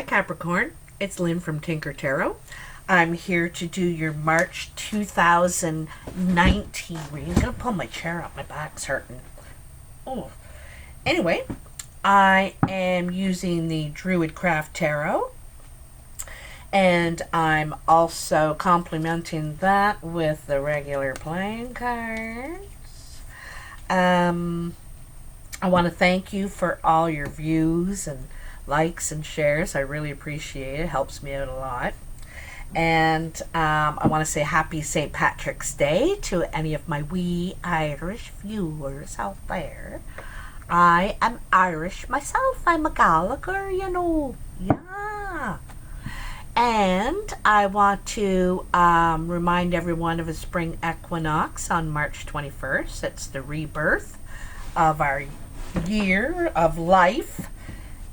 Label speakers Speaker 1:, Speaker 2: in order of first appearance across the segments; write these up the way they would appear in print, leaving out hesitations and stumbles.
Speaker 1: Capricorn, it's Lynn from Tinker Tarot. I'm here to do your March 2019 reading. I'm going to pull my chair up, my back's hurting. Oh. Anyway, I am using the Druid Craft Tarot, and I'm also complementing that with the regular playing cards. I want to thank you for all your views and likes and shares. I really appreciate it. It helps me out a lot. And I want to say happy St. Patrick's Day to any of my wee Irish viewers out there. I am Irish myself. I'm a Gallagher, you know. Yeah. And I want to remind everyone of a spring equinox on March 21st. It's the rebirth of our year of life,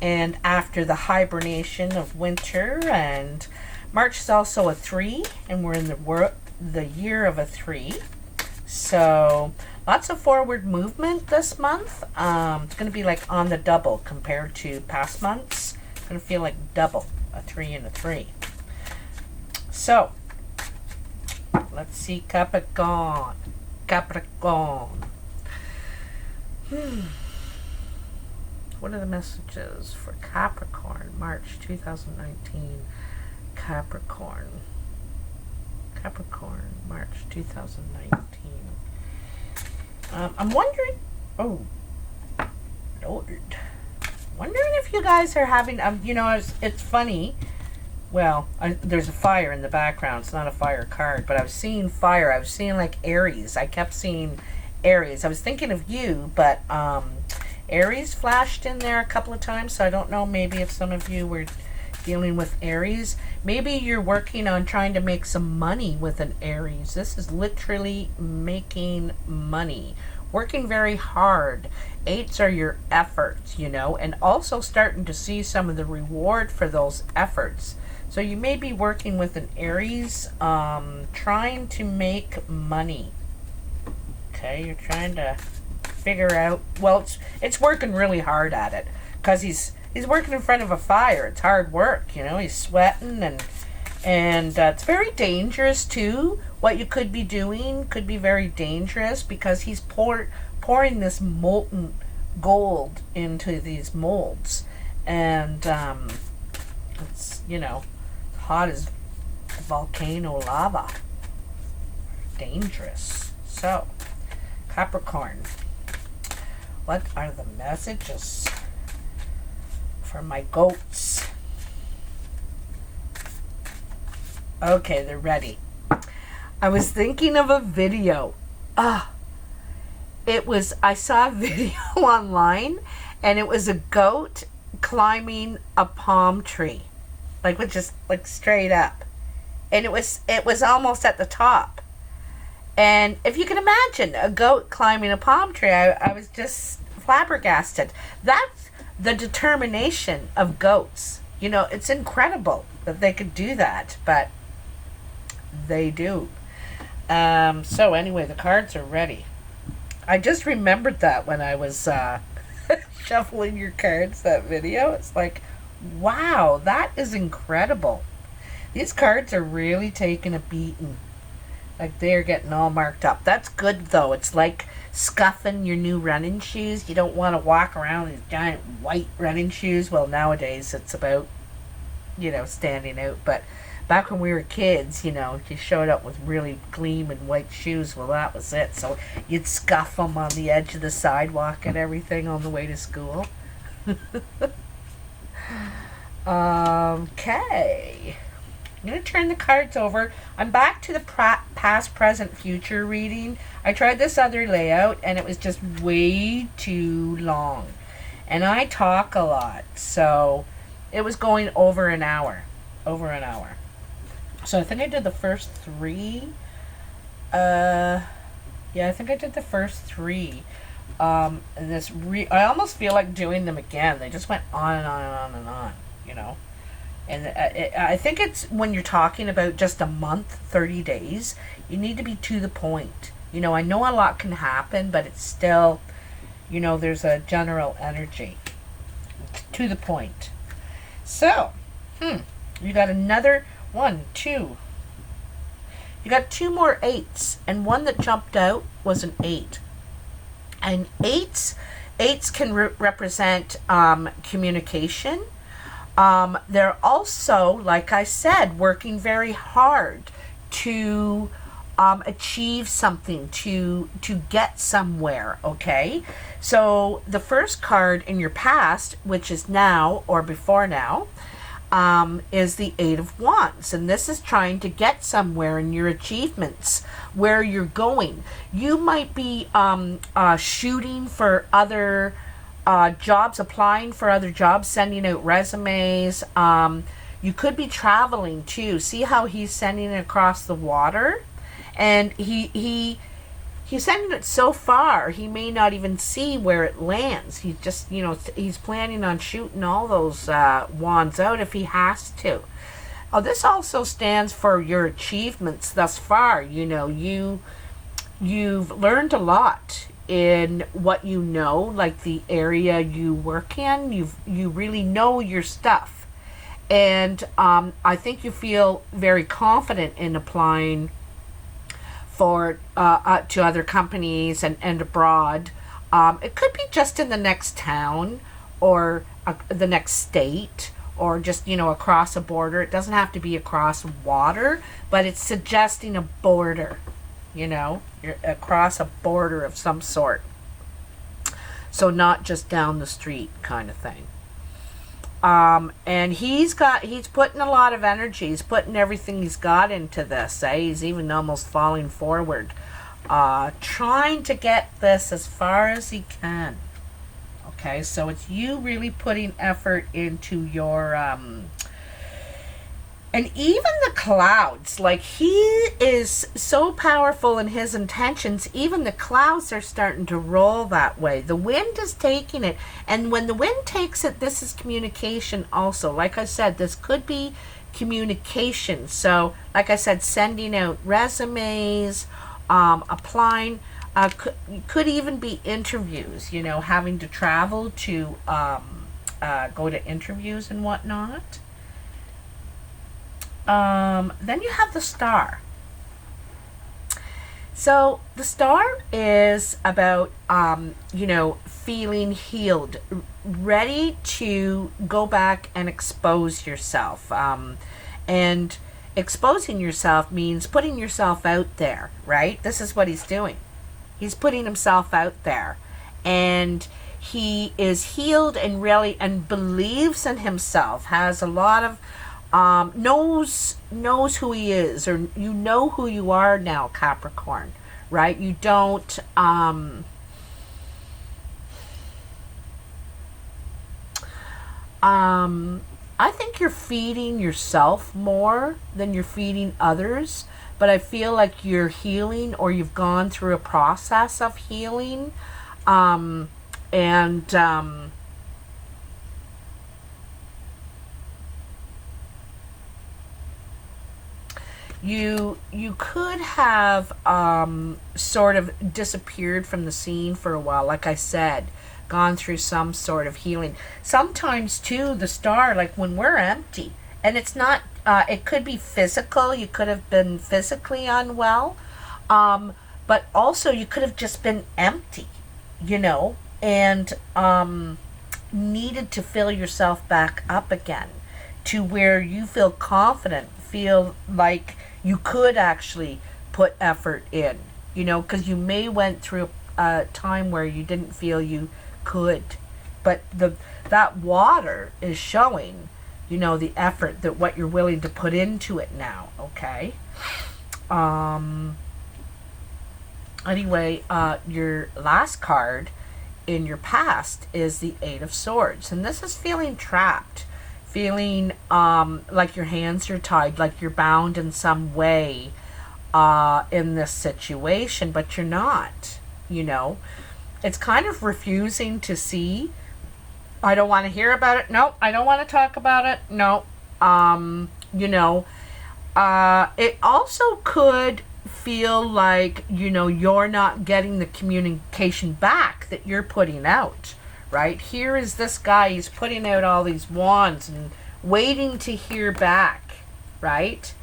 Speaker 1: and after the hibernation of winter. And March is also a 3, and we're in the year of a 3. So lots of forward movement this month. It's going to be like on the double compared to past months. It's going to feel like double, a 3 and a 3. So let's see Capricorn. What are the messages for Capricorn, March 2019? Capricorn, March 2019. I'm wondering, Lord, wondering if you guys are having, you know, it's funny. Well, there's a fire in the background. It's not a fire card, but I was seeing fire. I was seeing like Aries. I kept seeing Aries. I was thinking of you, but Aries flashed in there a couple of times, so I don't know, maybe if some of you were dealing with Aries. Maybe you're working on trying to make some money with an Aries. This is literally making money. Working very hard. 8s are your efforts, you know, and also starting to see some of the reward for those efforts. So you may be working with an Aries, trying to make money. Okay, you're trying to figure out, well, it's working really hard at it, because he's working in front of a fire. It's hard work, you know. He's sweating, and it's very dangerous too. What you could be doing could be very dangerous, because he's pouring this molten gold into these molds, and it's, you know, hot as volcano lava. Dangerous. So Capricorn, what are the messages for my goats? Okay, they're ready. I was thinking of a video. I saw a video online, and it was a goat climbing a palm tree, like with just like straight up, and it was almost at the top. And if you can imagine a goat climbing a palm tree, I was just flabbergasted. That's the determination of goats. You know, it's incredible that they could do that, but they do. So anyway, the cards are ready. I just remembered that when I was shuffling your cards, that video. It's like, wow, that is incredible. These cards are really taking a beating. Like, they're getting all marked up. That's good, though. It's like scuffing your new running shoes. You don't want to walk around in these giant white running shoes. Well, nowadays it's about, you know, standing out. But back when we were kids, you know, you showed up with really gleaming white shoes. Well, that was it. So you'd scuff them on the edge of the sidewalk and everything on the way to school. Okay. I'm going to turn the cards over. I'm back to the past, present, future reading. I tried this other layout, and it was just way too long. And I talk a lot, so it was going over an hour. So I think I did the first 3. Yeah, I think I did the first 3. And I almost feel like doing them again. They just went on and on and on and on, you know. And I think it's when you're talking about just a month, 30 days, you need to be to the point. You know, I know a lot can happen, but it's still, you know, there's a general energy. To the point. So, You got another one, two. You got two more eights, and one that jumped out was an 8. And eights can represent communication. They're also, like I said, working very hard to achieve something, to get somewhere, okay? So the first card in your past, which is now or before now, is the 8 of Wands. And this is trying to get somewhere in your achievements, where you're going. You might be shooting for other jobs, applying for other jobs, sending out resumes. You could be traveling too. See how he's sending it across the water? And he's sending it so far, he may not even see where it lands. He's just, he's planning on shooting all those wands out if he has to. Oh, this also stands for your achievements thus far. You've learned a lot in what you know, like the area you work in. You really know your stuff. And I think you feel very confident in applying for to other companies and abroad. It could be just in the next town or the next state, or just across a border. It doesn't have to be across water, but it's suggesting a border. You're across a border of some sort, so not just down the street kind of thing. And he's putting a lot of energy. He's putting everything he's got into this. He's even almost falling forward, trying to get this as far as he can. Okay, so it's you really putting effort into your, and even the clouds, like he is so powerful in his intentions, even the clouds are starting to roll that way. The wind is taking it. And when the wind takes it, this is communication also. Like I said, this could be communication. So, like I said, sending out resumes, applying, could even be interviews, having to travel to go to interviews and whatnot. Then you have the Star. So the Star is about, feeling healed, ready to go back and expose yourself. And exposing yourself means putting yourself out there, right? This is what he's doing. He's putting himself out there. And he is healed and really, and believes in himself, has a lot of, knows who he is, or who you are now, Capricorn, right? You don't, I think you're feeding yourself more than you're feeding others, but I feel like you're healing, or you've gone through a process of healing, you could have sort of disappeared from the scene for a while, like I said, gone through some sort of healing. Sometimes too, the Star, like when we're empty, and it's not, it could be physical, you could have been physically unwell, but also you could have just been empty, and needed to fill yourself back up again to where you feel confident, feel like you could actually put effort in, because you may went through a time where you didn't feel you could, but that water is showing, the effort, that what you're willing to put into it now. Okay. Anyway, your last card in your past is the 8 of Swords, and this is feeling trapped, feeling like your hands are tied, like you're bound in some way in this situation, but you're not. It's kind of refusing to see. I don't want to hear about it. No, I don't want to talk about it. No. It also could feel like, you're not getting the communication back that you're putting out, right? Here is this guy, he's putting out all these wands and waiting to hear back, right?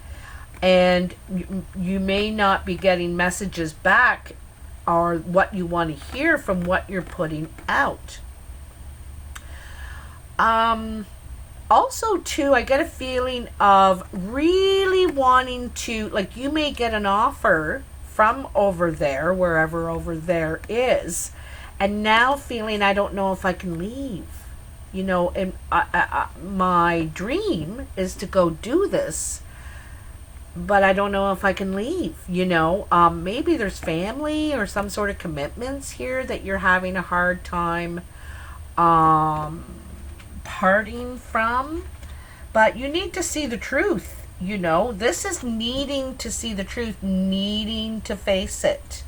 Speaker 1: And you may not be getting messages back or what you want to hear from what you're putting out. Also, too, I get a feeling of really wanting to, like, you may get an offer from over there, wherever over there is, and now feeling, I don't know if I can leave. You know, and my dream is to go do this, but I don't know if I can leave, you know. Maybe there's family or some sort of commitments here that you're having a hard time parting from, but you need to see the truth, you know. This is needing to see the truth, needing to face it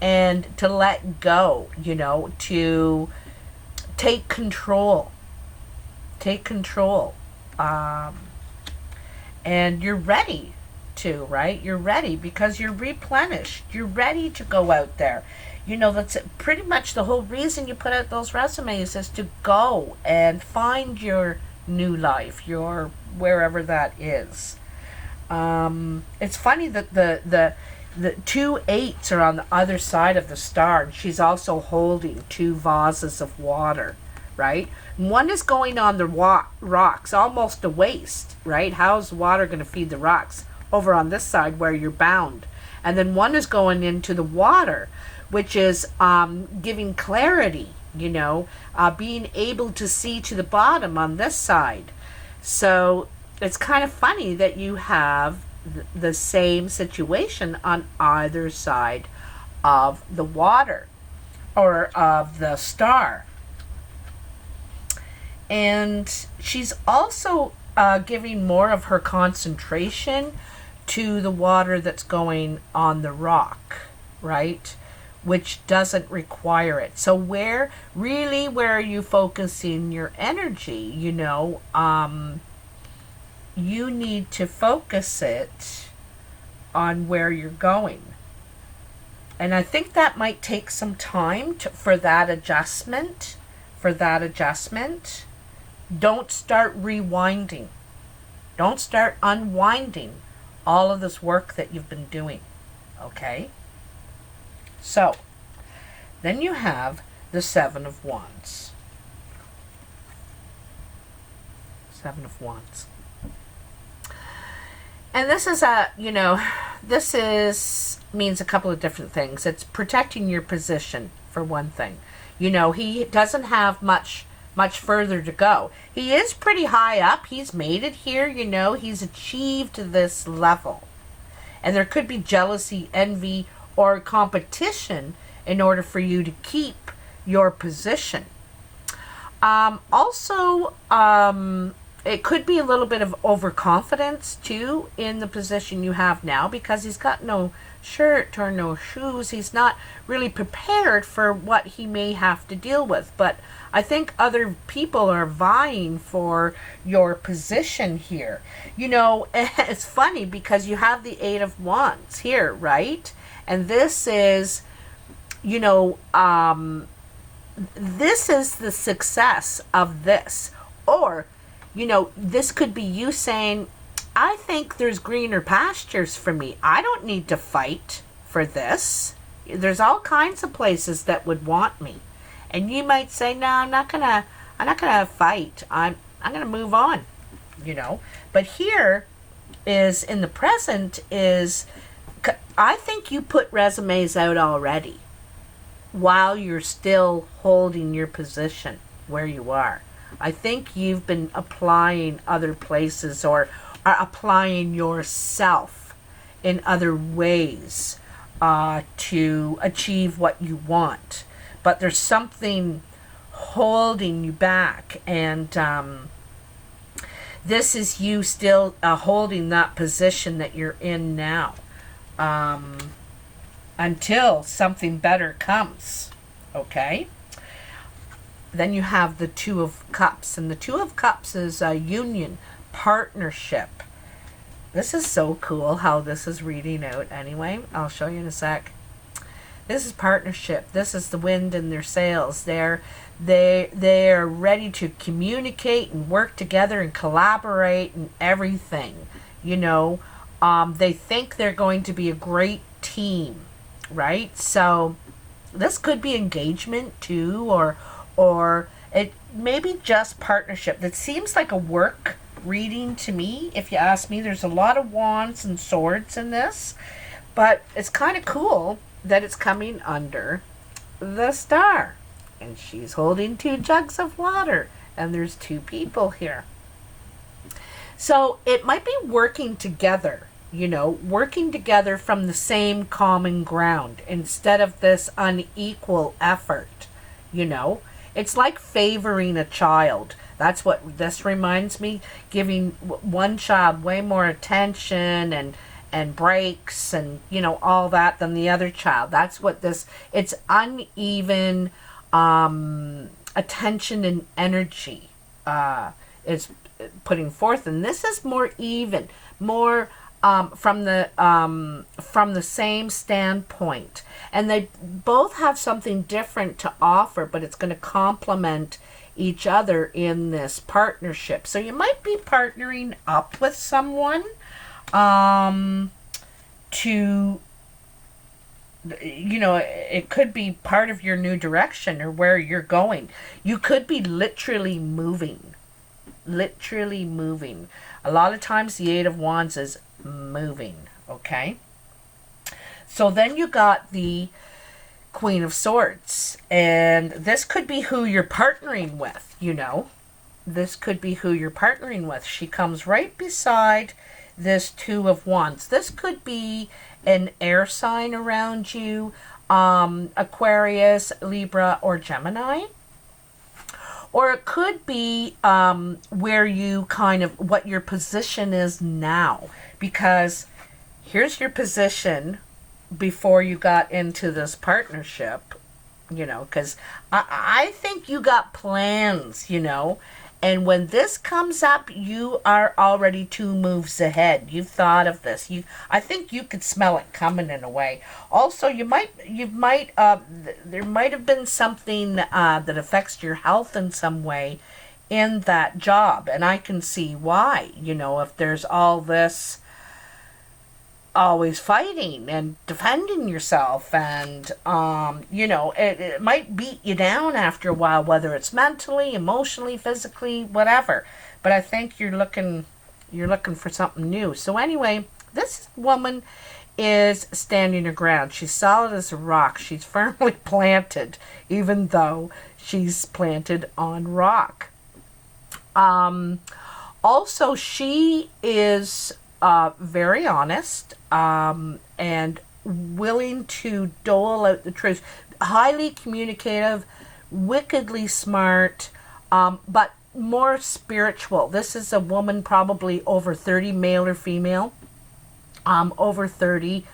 Speaker 1: and to let go, you know, to take control. And you're ready to, right? You're ready because you're replenished. You're ready to go out there. You know, that's pretty much the whole reason you put out those resumes, is to go and find your new life, your wherever that is. It's funny that the 2 8s are on the other side of the star, and she's also holding 2 vases of water, right? One is going on the rocks, almost to waste, right? How's water going to feed the rocks? Over on this side where you're bound. And then one is going into the water, which is giving clarity, you know, being able to see to the bottom on this side. So it's kind of funny that you have the same situation on either side of the water or of the star. And she's also giving more of her concentration to the water that's going on the rock, right? Which doesn't require it. So where are you focusing your energy? You know, you need to focus it on where you're going. And I think that might take some time for that adjustment. Don't start rewinding. Don't start unwinding all of this work that you've been doing. Okay? So, then you have the 7 of Wands. 7 of Wands. And this is means a couple of different things. It's protecting your position, for one thing. You know, he doesn't have much further to go. He is pretty high up. He's made it here, you know. He's achieved this level. And there could be jealousy, envy, or competition in order for you to keep your position. It could be a little bit of overconfidence too in the position you have now, because he's got no shirt or no shoes. He's not really prepared for what he may have to deal with. But I think other people are vying for your position here. You know, it's funny because you have the 8 of Wands here, right? And this is, you know, this is the success of this. Or, you know, this could be you saying, I think there's greener pastures for me. I don't need to fight for this. There's all kinds of places that would want me. And you might say, no, I'm not gonna fight. I'm gonna move on, you know. But here is, in the present, is, I think you put resumes out already while you're still holding your position where you are. I think you've been applying other places, or are applying yourself in other ways to achieve what you want. But there's something holding you back, and this is you still holding that position that you're in now until something better comes. Okay? Then you have the 2 of Cups, and the 2 of Cups is a union, partnership. This is so cool how this is reading out anyway. I'll show you in a sec. This is partnership. This is the wind in their sails. They're They are ready to communicate and work together and collaborate and everything. You know, they think they're going to be a great team, right? So this could be engagement too, or it maybe just partnership. That seems like a work reading to me, if you ask me. There's a lot of wands and swords in this, but it's kind of cool that it's coming under the star. And she's holding 2 jugs of water, and there's 2 people here. So it might be working together, you know, working together from the same common ground instead of this unequal effort, you know. It's like favoring a child. That's what this reminds me, giving one child way more attention and breaks and, you know, all that than the other child. That's what this, it's uneven attention and energy is putting forth, and this is more even, more from the same standpoint, and they both have something different to offer, but it's going to complement each other in this partnership. So you might be partnering up with someone to, you know, it could be part of your new direction or where you're going. You could be literally moving. Literally moving. A lot of times the 8 of Wands is moving, okay? So then you got the Queen of Swords. And this could be who you're partnering with, you know. This could be who you're partnering with. She comes right beside this 2 of Wands. This could be an air sign around you, Aquarius, Libra, or Gemini. Or it could be where you kind of, what your position is now. Because here's your position before you got into this partnership, you know, because I think you got plans, you know. And when this comes up, you are already 2 moves ahead. You've thought of this. I think you could smell it coming in a way. Also, there might have been something that affects your health in some way in that job, and I can see why. You know, if there's all this always fighting and defending yourself, and you know, it might beat you down after a while, whether it's mentally, emotionally, physically, whatever. But I think you're looking for something new. So anyway, this woman is standing her ground. She's solid as a rock. She's firmly planted, even though she's planted on rock. Also, she is very honest and willing to dole out the truth. Highly communicative, wickedly smart, but more spiritual. This is a woman probably over 30, male or female, over 30,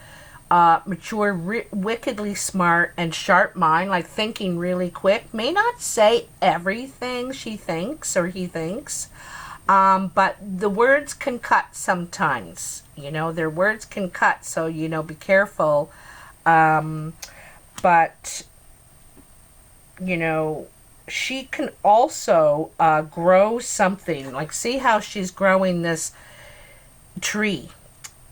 Speaker 1: mature, wickedly smart and sharp mind, like thinking really quick. May not say everything she thinks or he thinks, but the words can cut sometimes. You know, their words can cut, so, you know, be careful. But, you know, she can also grow something. Like, see how she's growing this tree.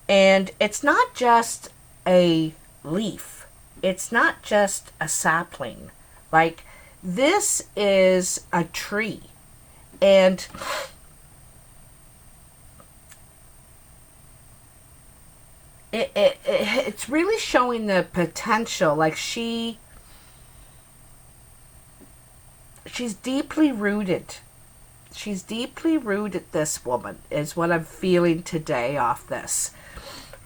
Speaker 1: And it's not just a leaf. It's not just a sapling. Like, this is a tree. And it's really showing the potential. Like, she's deeply rooted. She's deeply rooted, this woman, is what I'm feeling today off this.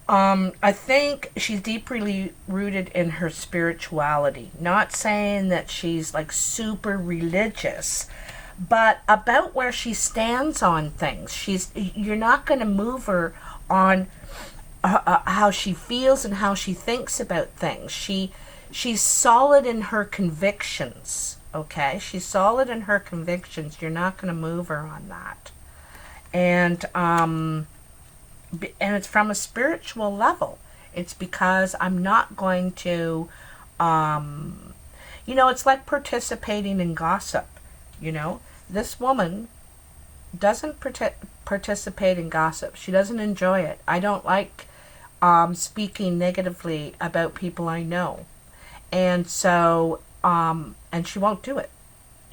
Speaker 1: I think she's deeply rooted in her spirituality. Not saying that she's like super religious, but about where she stands on things. You're not going to move her on how she feels and how she thinks about things. She's solid in her convictions. Okay, she's solid in her convictions. You're not going to move her on that. And it's from a spiritual level. It's because I'm not going to, you You know, it's like participating in gossip. You know, this woman doesn't participate in gossip. She doesn't enjoy it. I don't like speaking negatively about people I know. And so, and she won't do it.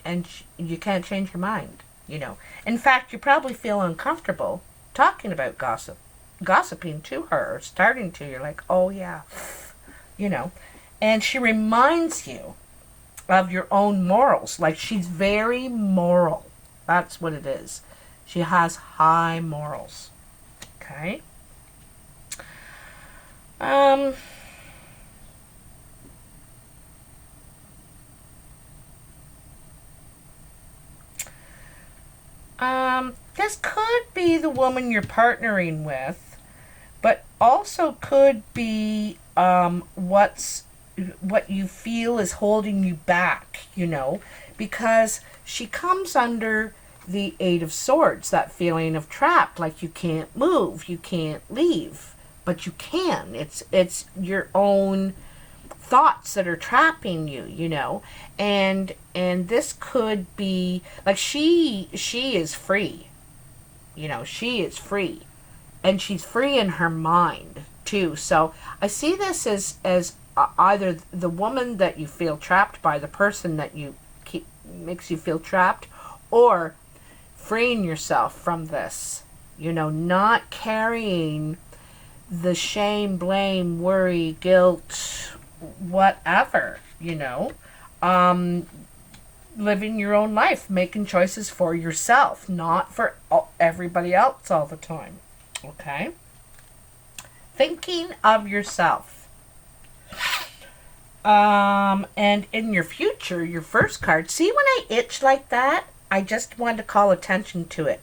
Speaker 1: And you can't change your mind, you know. In fact, you probably feel uncomfortable talking about gossiping to her, or starting to. You're like, oh yeah, you know. And she reminds you of your own morals. Like, she's very moral. That's what it is. She has high morals. Okay. This could be the woman you're partnering with, but also could be what you feel is holding you back, you know, because she comes under the Eight of Swords, that feeling of trapped, like you can't move, you can't leave, but you can. It's your own thoughts that are trapping you, you know. And this could be like she is free. You know, she is free. And she's free in her mind too. So I see this as either the woman that you feel trapped by, the person that you makes you feel trapped, or freeing yourself from this. You know, not carrying the shame, blame, worry, guilt, whatever, you know. Living your own life, making choices for yourself, not for everybody else all the time. Okay? Thinking of yourself. And in your future, your first card, see when I itch like that? I just wanted to call attention to it.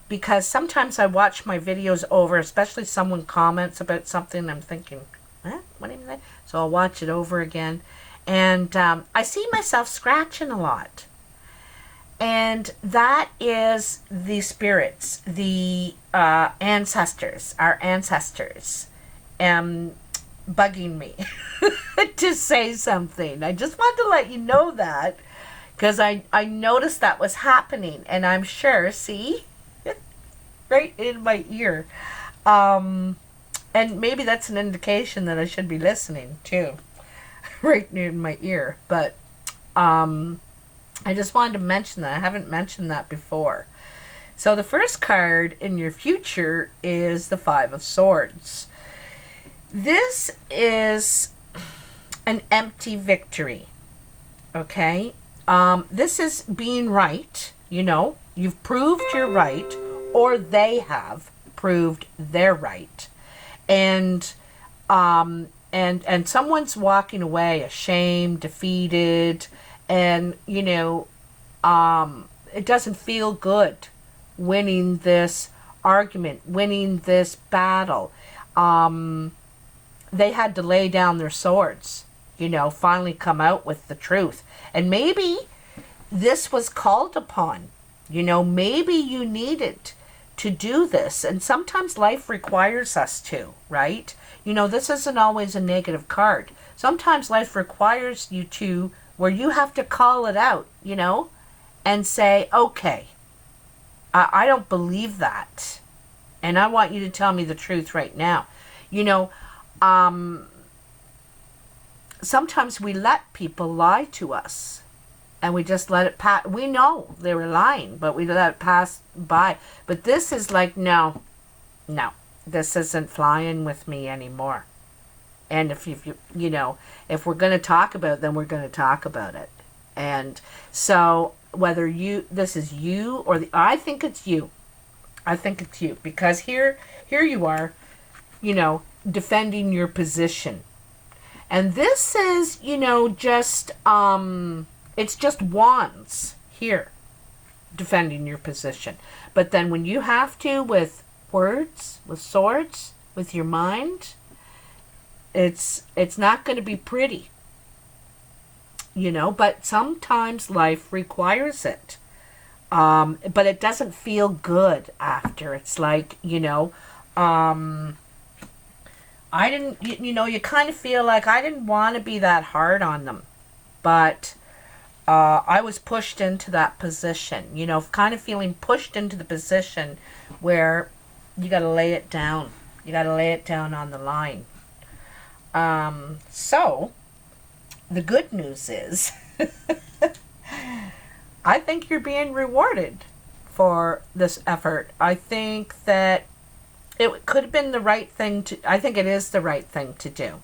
Speaker 1: Because sometimes I watch my videos over, especially someone comments about something, I'm thinking, what do you mean? So I'll watch it over again. And I see myself scratching a lot. And that is the spirits, the ancestors, our ancestors, bugging me to say something. I just want to let you know that, because I noticed that was happening. And I'm sure, see, right in my ear. And maybe that's an indication that I should be listening too. Right near my ear. But I just wanted to mention that. I haven't mentioned that before. So the first card in your future is the Five of Swords. This is an empty victory. Okay? This is being right. You know, you've proved you're right, or they have proved they're right. And someone's walking away ashamed, defeated, and, you know, it doesn't feel good winning this argument, winning this battle. They had to lay down their swords, you know, finally come out with the truth. And maybe this was called upon, you know, maybe you needed to do this. And sometimes life requires us to, right? You know, this isn't always a negative card. Sometimes life requires you to, where you have to call it out, you know, and say, okay, I don't believe that. And I want you to tell me the truth right now. You know, sometimes we let people lie to us. And we just let it pass. We know they were lying, but we let it pass by. But this is like, no, this isn't flying with me anymore. And if you know, if we're going to talk about it, then we're going to talk about it. And so whether this is you or I think it's you. I think it's you, because here you are, you know, defending your position. And this is, you know, just it's just wands here, defending your position. But then when you have to, with words, with swords, with your mind, it's not going to be pretty. You know, but sometimes life requires it. But it doesn't feel good after. It's like, you know, I didn't, you know, you kind of feel like I didn't want to be that hard on them. but I was pushed into that position, you know, kind of feeling pushed into the position where you got to lay it down. You got to lay it down on the line. So, the good news is, I think you're being rewarded for this effort. I think that it could have been the right thing to, I think it is the right thing to do.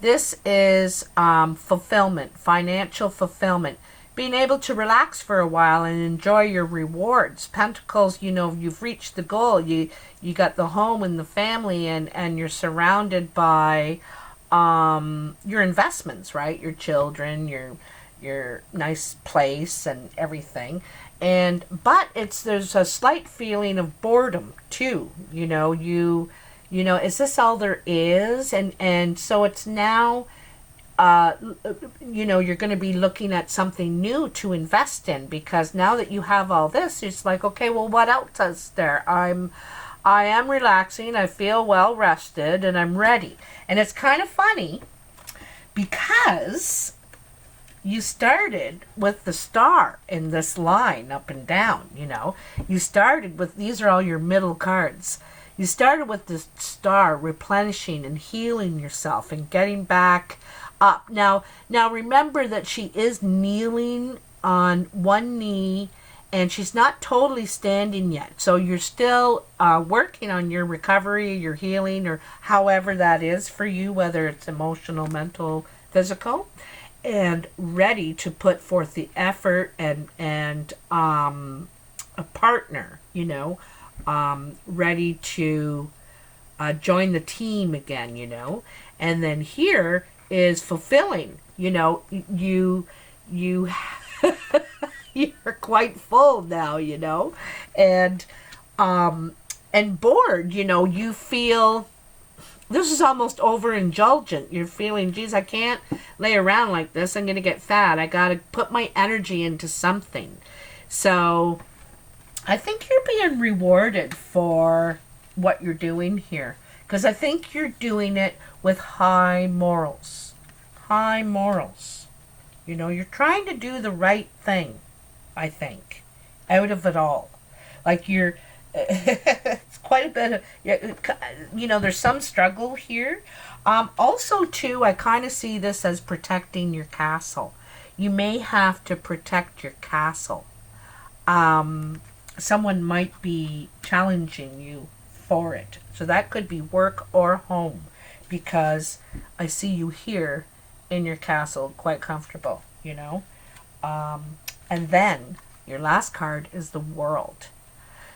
Speaker 1: This is fulfillment, financial fulfillment. Being able to relax for a while and enjoy your rewards. Pentacles, you know, you've reached the goal. You got the home and the family, and you're surrounded by your investments, right? Your children, your nice place and everything. But there's a slight feeling of boredom too. You know, is this all there is? And so it's now, you're going to be looking at something new to invest in, because now that you have all this, it's like, okay, well, what else is there? I am relaxing, I feel well rested, and I'm ready. And it's kind of funny because you started with the star in this line up and down, you know. You started with, these are all your middle cards. You started with the star, replenishing and healing yourself and getting back up. Now remember that she is kneeling on one knee and she's not totally standing yet. So you're still working on your recovery, your healing, or however that is for you, whether it's emotional, mental, physical, and ready to put forth the effort and a partner, you know, ready to join the team again, you know. And then here is fulfilling, you know, you're quite full now, you know, and bored, you know. You feel this is almost overindulgent. You're feeling, geez, I can't lay around like this. I'm going to get fat. I got to put my energy into something. So I think you're being rewarded for what you're doing here, because I think you're doing it with high morals. High morals. You know, you're trying to do the right thing, I think, out of it all. Like you're, it's quite a bit of, you know, there's some struggle here. Also, too, I kind of see this as protecting your castle. You may have to protect your castle. Someone might be challenging you for it. So that could be work or home, because I see you here in your castle quite comfortable, you know. And then your last card is the World.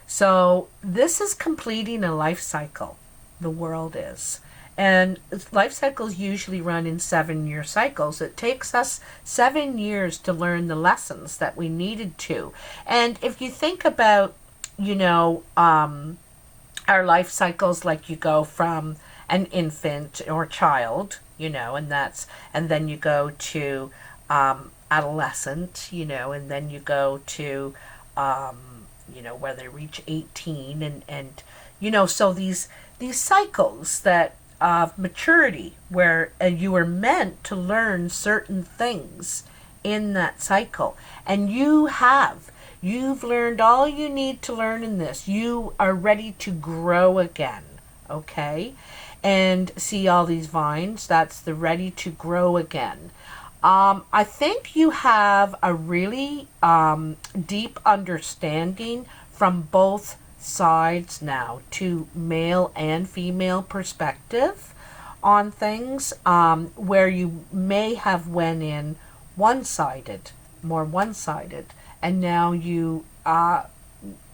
Speaker 1: So this is completing a life cycle. The World is. And life cycles usually run in 7-year cycles. It takes us 7 years to learn the lessons that we needed to. And if you think about, you know, our life cycles, like you go from an infant or child, you know, and then you go to adolescent, you know, and then you go to, you know, where they reach 18 and you know, so these cycles that of maturity, where you were meant to learn certain things in that cycle, and you've learned all you need to learn in this. You are ready to grow again, okay? And see all these vines, that's the ready to grow again. I think you have a really deep understanding from both sides now, to male and female perspective on things, where you may have went in more one-sided, and now you have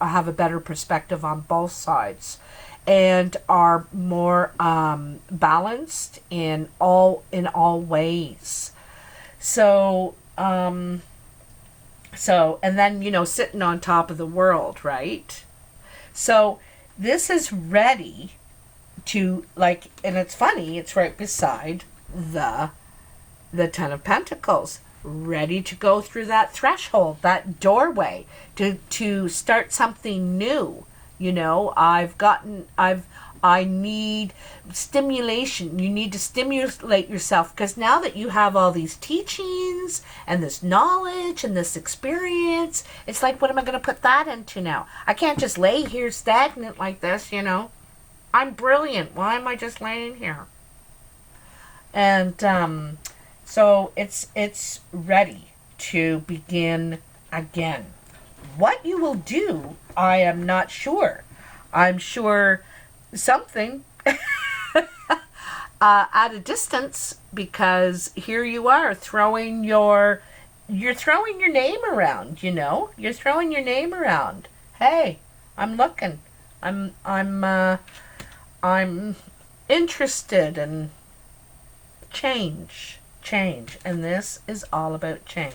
Speaker 1: a better perspective on both sides and are more balanced in all ways. So and then, you know, sitting on top of the world, right? So this is ready to, like, and it's funny, it's right beside the Ten of Pentacles, ready to go through that threshold, that doorway, to start something new, You know, I need stimulation. You need to stimulate yourself, because now that you have all these teachings and this knowledge and this experience, it's like, what am I going to put that into now? I can't just lay here stagnant like this, you know. I'm brilliant. Why am I just laying here? And so it's ready to begin again. What you will do, I am not sure. I'm sure something at a distance, because here you are throwing you're throwing your name around, you know. You're throwing your name around. Hey, I'm looking. I'm interested in change, and this is all about change.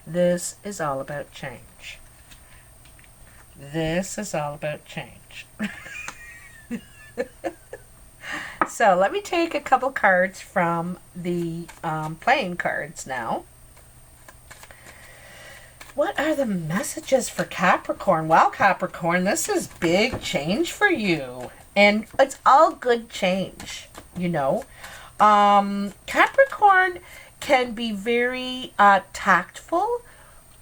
Speaker 1: This is all about change. This is all about change. So let me take a couple cards from the playing cards now. What are the messages for Capricorn? Well, Capricorn, this is big change for you. And it's all good change, you know. Capricorn can be very tactful.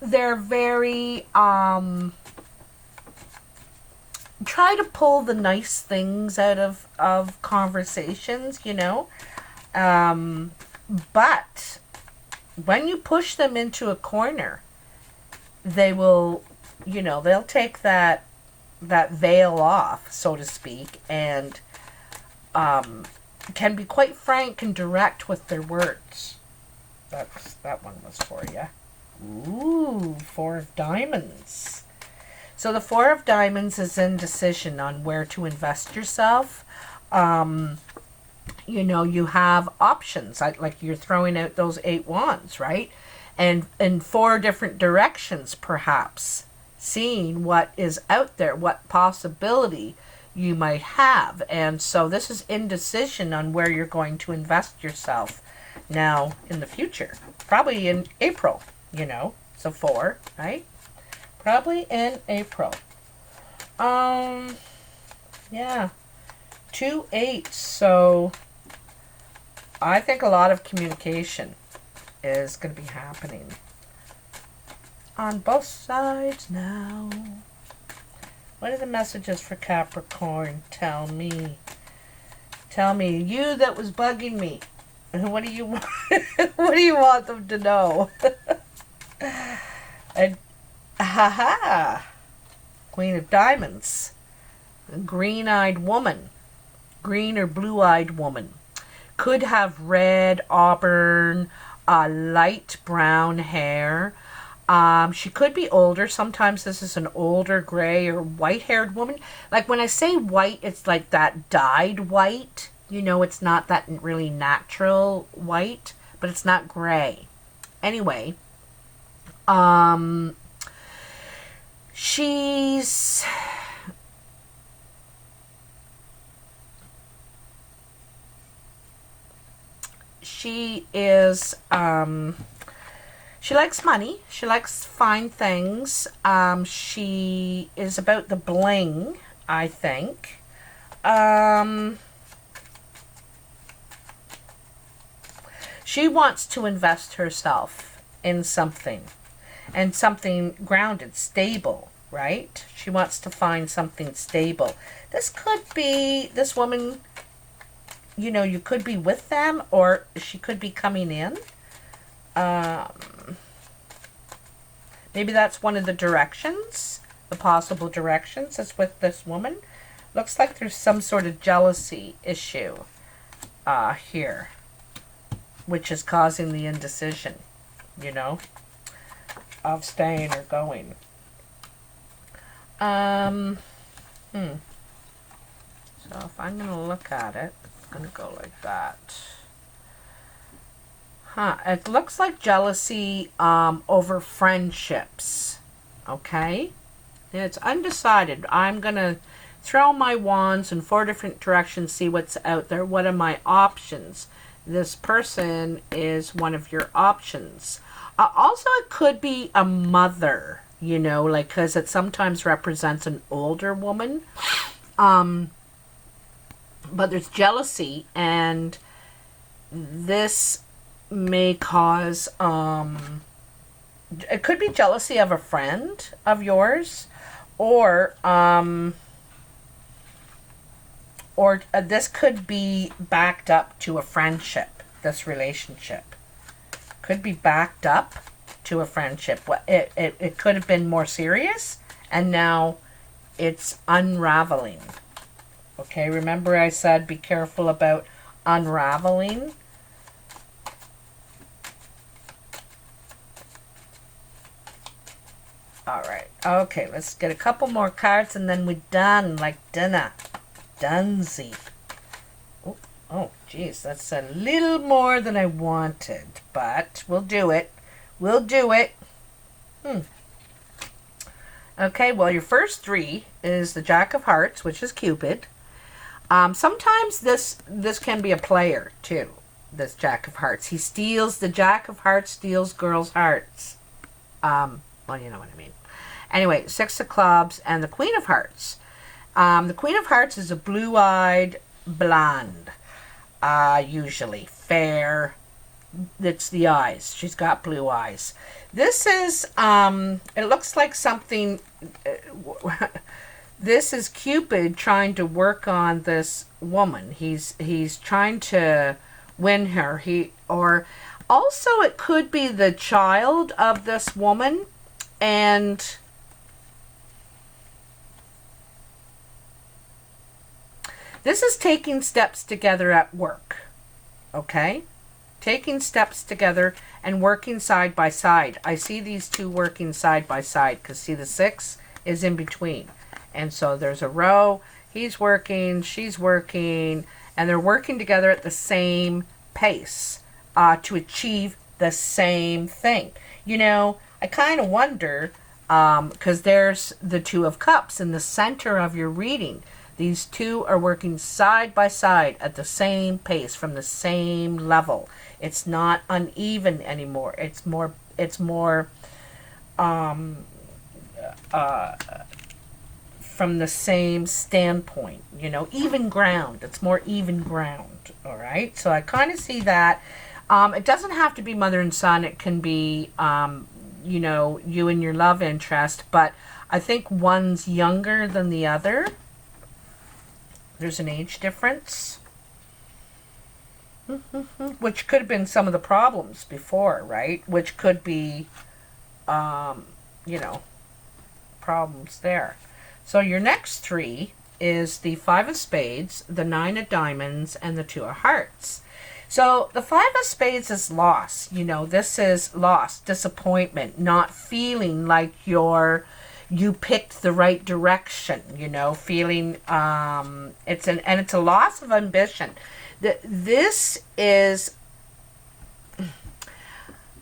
Speaker 1: They're very try to pull the nice things out of conversations, you know. But when you push them into a corner, they will, you know, they'll take that veil off, so to speak, and can be quite frank and direct with their words. That one was for you. Ooh, 4 of Diamonds. So the 4 of Diamonds is indecision on where to invest yourself. You know, you have options. Like you're throwing out those 8 wands, right? And in 4 different directions, perhaps. Seeing what is out there, what possibility you might have. And so this is indecision on where you're going to invest yourself now in the future. Probably in April, you know. So 4, right? Probably in April. Yeah. 2 8. So I think a lot of communication is going to be happening on both sides now. What are the messages for Capricorn? Tell me. Tell me. You that was bugging me. What do you want? What do you want them to know? And ha! Queen of Diamonds. Green-eyed woman. Green or blue-eyed woman. Could have red, auburn, light brown hair. She could be older. Sometimes this is an older gray or white-haired woman. Like when I say white, it's like that dyed white. You know, it's not that really natural white, but it's not gray. Anyway, she is, she likes money. She likes fine things. She is about the bling, I think. She wants to invest herself in something, and something grounded, stable, right? She wants to find something stable. This could be, this woman, you know, you could be with them, or she could be coming in. Maybe that's one of the directions, the possible directions is with this woman. Looks like there's some sort of jealousy issue here, which is causing the indecision, you know, of staying or going. So if I'm going to look at it, it's going to go like that. It looks like jealousy over friendships. Okay? It's undecided. I'm going to throw my wands in 4 different directions, see what's out there. What are my options? This person is one of your options. Also, it could be a mother. you know, like, because it sometimes represents an older woman. But there's jealousy, and this may cause, it could be jealousy of a friend of yours, or this could be backed up to a friendship. This relationship could be backed up to a friendship. It could have been more serious, and now it's unraveling. Okay, remember I said be careful about unraveling. All right. Okay, let's get a couple more cards and then we're done, like dinner. Dunsy. Oh, geez, that's a little more than I wanted, but we'll do it. We'll do it. Okay, well, your first three is the Jack of Hearts, which is Cupid. Sometimes this can be a player, too, this Jack of Hearts. The Jack of Hearts steals girls' hearts. Well, you know what I mean. Anyway, Six of Clubs and the Queen of Hearts. The Queen of Hearts is a blue-eyed blonde, usually. Fair. It's the eyes. She's got blue eyes. This is, it looks like something, this is Cupid trying to work on this woman. He's trying to win her. Or also it could be the child of this woman, and this is taking steps together at work, okay? Taking steps together and working side by side. I see these two working side by side because, see, the 6 is in between. And so there's a row. He's working, she's working, and they're working together at the same pace to achieve the same thing. You know, I kind of wonder, because there's the Two of Cups in the center of your reading. These two are working side by side at the same pace from the same level. It's not uneven anymore. It's more from the same standpoint, you know, even ground. It's more even ground, all right? So I kind of see that. It doesn't have to be mother and son. It can be, you know, you and your love interest, but I think one's younger than the other. There's an age difference, which could have been some of the problems before, right? Which could be, you know, problems there. So your next three is the 5 of Spades, the 9 of Diamonds, and the 2 of Hearts. So the 5 of Spades is loss. You know, this is loss, disappointment, not feeling like you picked the right direction, you know, feeling, it's a loss of ambition. This is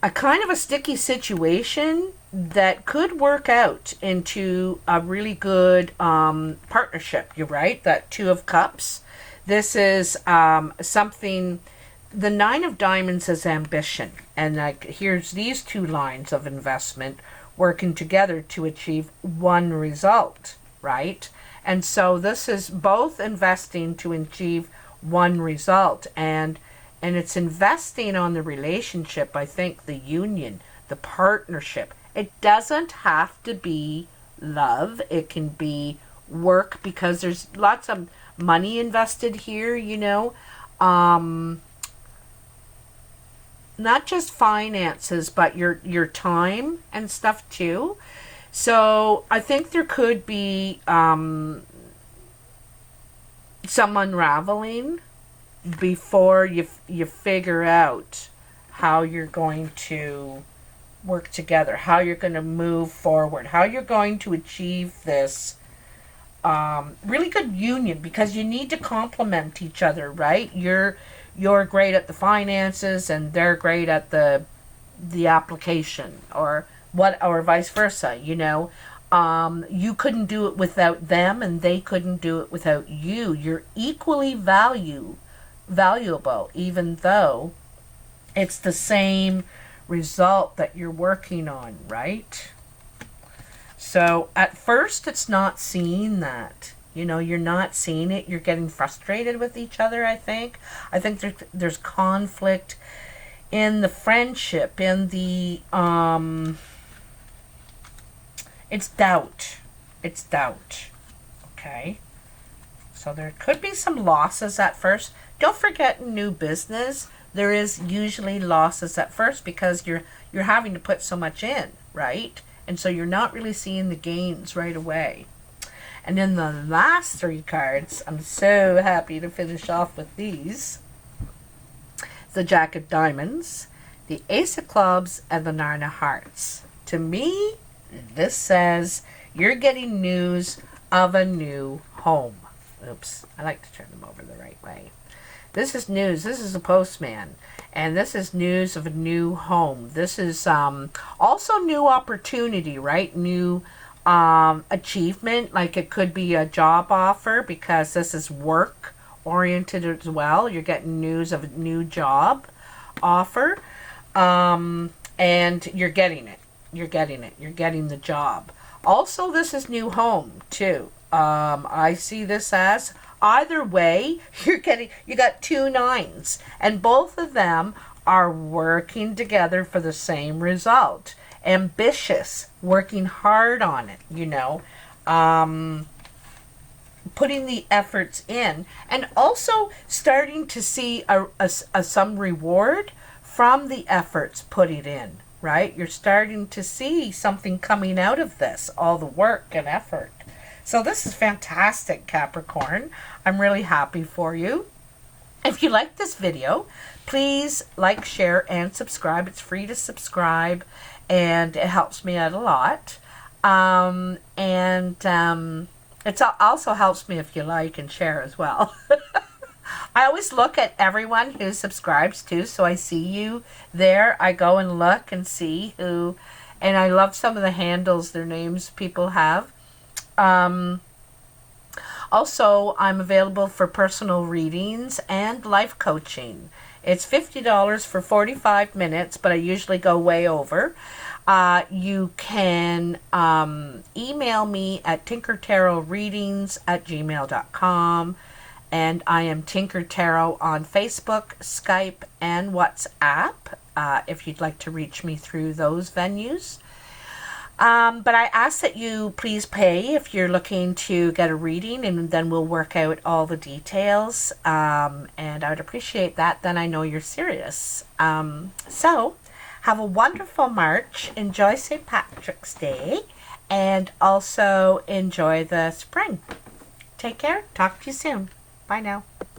Speaker 1: a kind of a sticky situation that could work out into a really good partnership. You're right, that 2 of Cups. This is something, the 9 of Diamonds is ambition. And like, here's these two lines of investment working together to achieve one result, right? And so this is both investing to achieve one result, and it's investing on the relationship, I think, the union, the partnership. It doesn't have to be love. It can be work, because there's lots of money invested here, you know. Not just finances, but your time and stuff too. So I think there could be some unraveling before you figure out how you're going to work together, how you're going to move forward, how you're going to achieve this really good union, because you need to complement each other, right? You're great at the finances and they're great at the application, or vice versa, you know. You couldn't do it without them and they couldn't do it without you. You're equally valuable, even though it's the same result that you're working on, right? So at first it's not seeing that. You know, you're not seeing it. You're getting frustrated with each other, I think. I think there's conflict in the friendship, in the, it's doubt. It's doubt. Okay? So there could be some losses at first. Don't forget, in new business, there is usually losses at first because you're having to put so much in, right? And so you're not really seeing the gains right away. And then the last 3 cards, I'm so happy to finish off with these. The Jack of Diamonds, the Ace of Clubs, and the Nine of Hearts. To me, this says you're getting news of a new home. Oops, I like to turn them over the right way. This is news. This is a postman. And this is news of a new home. This is also new opportunity, right? New achievement. Like it could be a job offer because this is work oriented as well. You're getting news of a new job offer. And you're getting it. You're getting it. You're getting the job. Also, this is new home too. I see this as either way, you got 2 9s, and both of them are working together for the same result. Ambitious, working hard on it, you know, putting the efforts in, and also starting to see some reward from the efforts put it in, right? You're starting to see something coming out of this, all the work and effort. So this is fantastic, Capricorn. I'm really happy for you. If you like this video, please like, share, and subscribe. It's free to subscribe, and it helps me out a lot. It also helps me if you like and share as well. I always look at everyone who subscribes too, so I see you there. I go and look and see who, and I love some of the handles, their names people have. Also, I'm available for personal readings and life coaching. It's $50 for 45 minutes, but I usually go way over. You can email me at tinkertarotreadings@gmail.com. And I am Tinker Tarot on Facebook, Skype, and WhatsApp, if you'd like to reach me through those venues. But I ask that you please pay if you're looking to get a reading, and then we'll work out all the details. And I would appreciate that. Then I know you're serious. So, have a wonderful March. Enjoy St. Patrick's Day. And also enjoy the spring. Take care. Talk to you soon. Bye now.